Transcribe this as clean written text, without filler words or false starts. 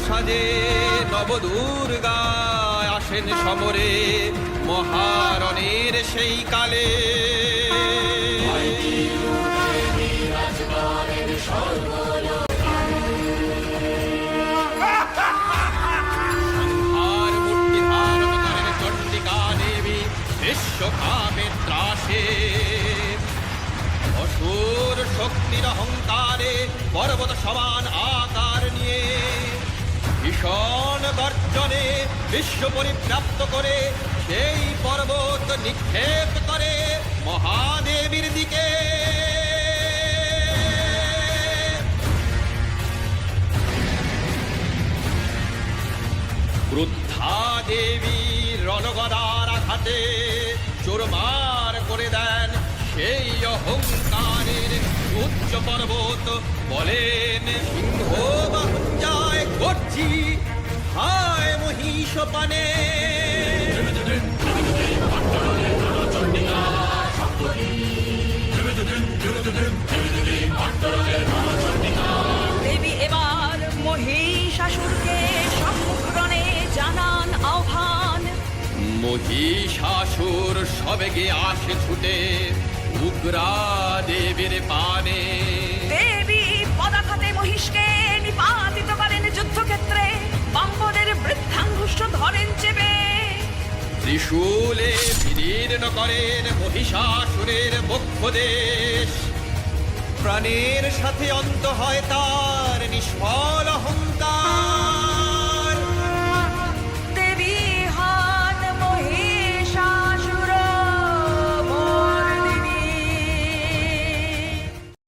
সাজে নবদুর্গা আসেন সমরে মহারণের সেই কালে। সংহার মূর্তি ধারণ করেন চণ্ডিকা দেবী বিশ্বকাপে ত্রাসে। অসুর শক্তির অহংকারে পর্বত সমান আকার নিয়ে ভীষণ গর্জনে বিশ্ব পরিব্যাপ্ত করে সেই পর্বত নিক্ষেপ করে মহাদেবীর দিকে। ক্রুদ্ধা দেবী রণগদার আঘাতে চোরমার করে দেন সেই অহংকারের উচ্চ পর্বত। বলেন সিংহ বাহন যায় গর্জি, হায় মহিষ পানে। দেবী এবার মহিষাসুরকে সম্মুখরণে জানান আহ্বান। মহিষাসুর সবেগে আসে ছুটে উগ্রা দেবীর পানে। দেবী পদাঘাতে মহিষকে নিপাতিত করেন যুদ্ধক্ষেত্রে, বাম্বরের বৃদ্ধাঙ্গুষ্ঠ ধরেন চেপে। ত্রিশূলে বিদীর্ণ করেন মহিষাসুরের বক্ষদেশ। প্রাণের সাথে অন্ত হয় তার নিষ্ফল অহংকার।